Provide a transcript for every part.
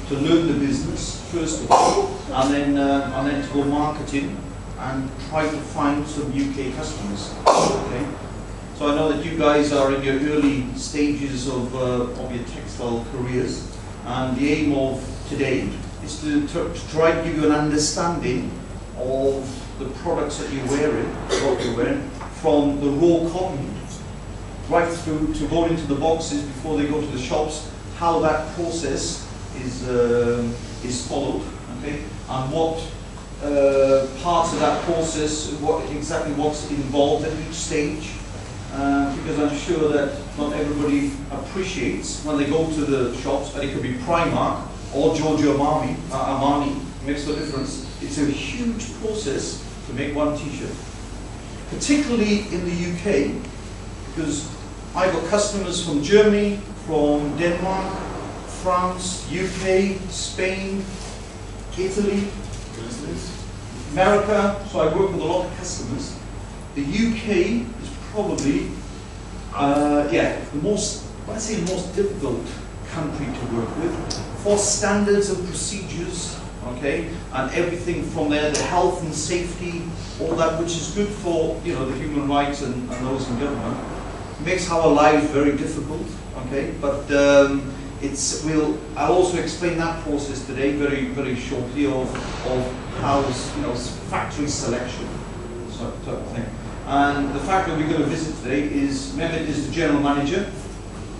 to learn the business first of all, and then to go marketing and try to find some UK customers. Okay, so I know that you guys are in your early stages of your textile careers, and the aim of today is to try to give you an understanding of the products that you're wearing, from the raw cotton right through to going into the boxes before they go to the shops, how that process is followed, okay, and what parts of that process, what's involved at each stage, because I'm sure that not everybody appreciates when they go to the shops, and it could be Primark or Giorgio Armani, makes no difference. It's a huge process to make one t-shirt, particularly in the UK, because I've got customers from Germany, from Denmark, France, UK, Spain, Italy, America, so I work with a lot of customers. The UK is probably, the most, when I say the most difficult country to work with, for standards and procedures, okay, and everything from there, the health and safety, all that, which is good for, you know, the human rights and those in government. It makes our lives very difficult, okay, but I'll also explain that process today very, very shortly of how, you know, factory selection, sort of type of thing. And the factory we're going to visit today is, Mehmet is the general manager,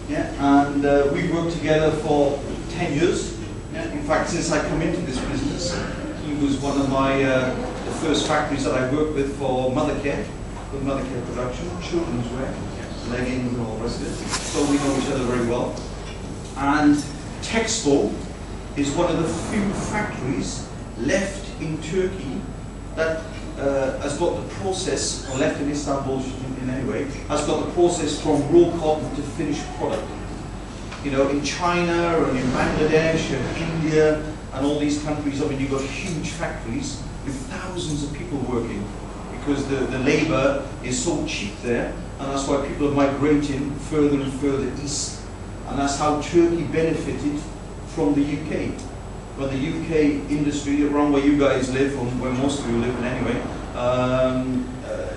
yeah, and we've worked together for 10 years. Yeah. In fact, since I come into this business, he was one of my the first factories that I worked with for mother care, production, children's wear, leggings and all the rest of it. So we know each other very well. And Tekspo is one of the few factories left in Turkey that has got the process, or left in Istanbul in any way, has got the process from raw cotton to finished product. You know, in China and in Bangladesh and India and all these countries, I mean, you've got huge factories with thousands of people working, because the labor is so cheap there, and that's why people are migrating further and further east. And that's how Turkey benefited from the UK. When the UK industry, around where you guys live, or where most of you live in anyway,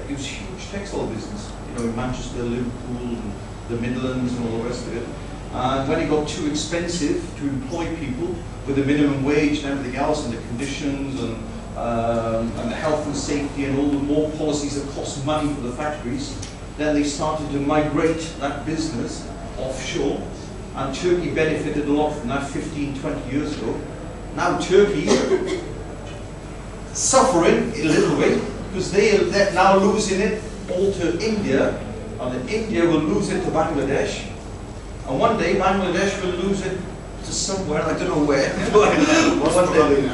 it was a huge textile business. You know, in Manchester, Liverpool, and the Midlands, and all the rest of it. And when it got too expensive to employ people with the minimum wage and everything else, and the conditions and the health and safety and all the more policies that cost money for the factories, then they started to migrate that business offshore, and Turkey benefited a lot from that 15, 20 years ago. Now Turkey suffering a little bit, because they're now losing it all to India, and then India will lose it to Bangladesh, and one day Bangladesh will lose it to somewhere, I don't know where. One day,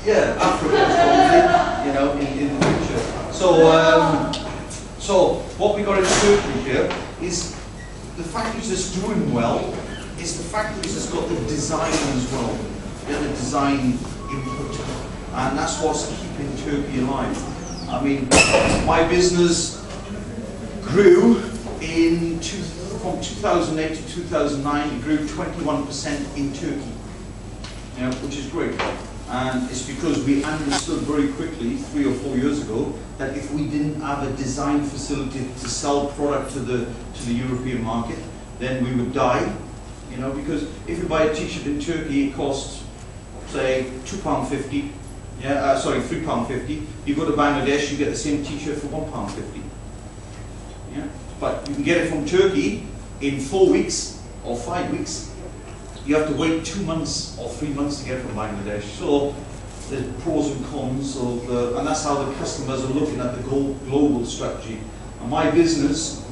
yeah, Africa probably, you know, in the future. So what we got in Turkey here is the factories that's doing well is the factories that's got the design as well. Yeah, the design input, and that's what's keeping Turkey alive. I mean, my business grew from 2008 to 2009. It grew 21% in Turkey, you know, which is great. And it's because we understood very quickly 3 or 4 years ago that if we didn't have a design facility to sell product to the European market, then we would die. You know, because if you buy a t-shirt in Turkey, it costs, say, £2.50. Yeah, sorry, £3.50. You go to Bangladesh, you get the same t-shirt for £1.50. Yeah, but you can get it from Turkey in 4 weeks or 5 weeks. You have to wait 2 months or 3 months to get it from Bangladesh. So there's pros and cons of, and that's how the customers are looking at the global strategy. And my business,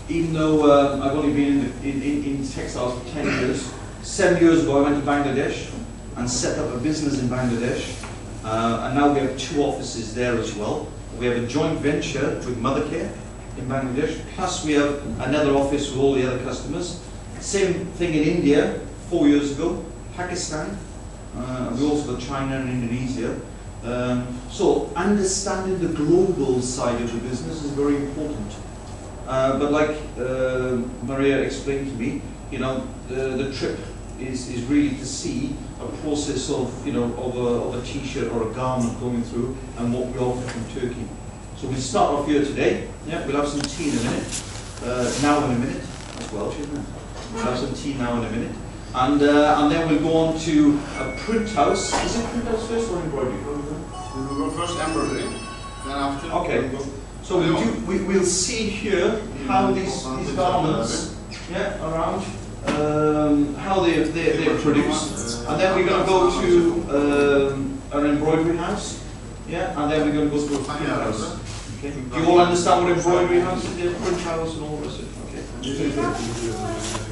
even though I've only been in textiles for 10 years, 7 years ago I went to Bangladesh and set up a business in Bangladesh, and now we have 2 offices there as well. We have a joint venture with Mother Care in Bangladesh, plus we have another office with all the other customers. Same thing in India 4 years ago, Pakistan, we also got China and Indonesia. So understanding the global side of the business is very important. But like Maria explained to me, you know, the trip is really to see a process of, you know, of a t-shirt or a garment going through, and what we offer from Turkey. So we'll start off here today. Yeah, we'll have some tea in a minute. Now in a minute. That's Welsh, isn't it? We'll have some tea now in a minute. And then we'll go on to a print house. Is it print house first or embroidery? We will go first embroidery, then after. Okay. So we'll see here how these garments, yeah, around, how they're produced, and then we're going to go to an embroidery house, yeah, and then we're going to go to a print house. Okay. Do you all understand what embroidery house is? Print house and all the rest of it. Okay.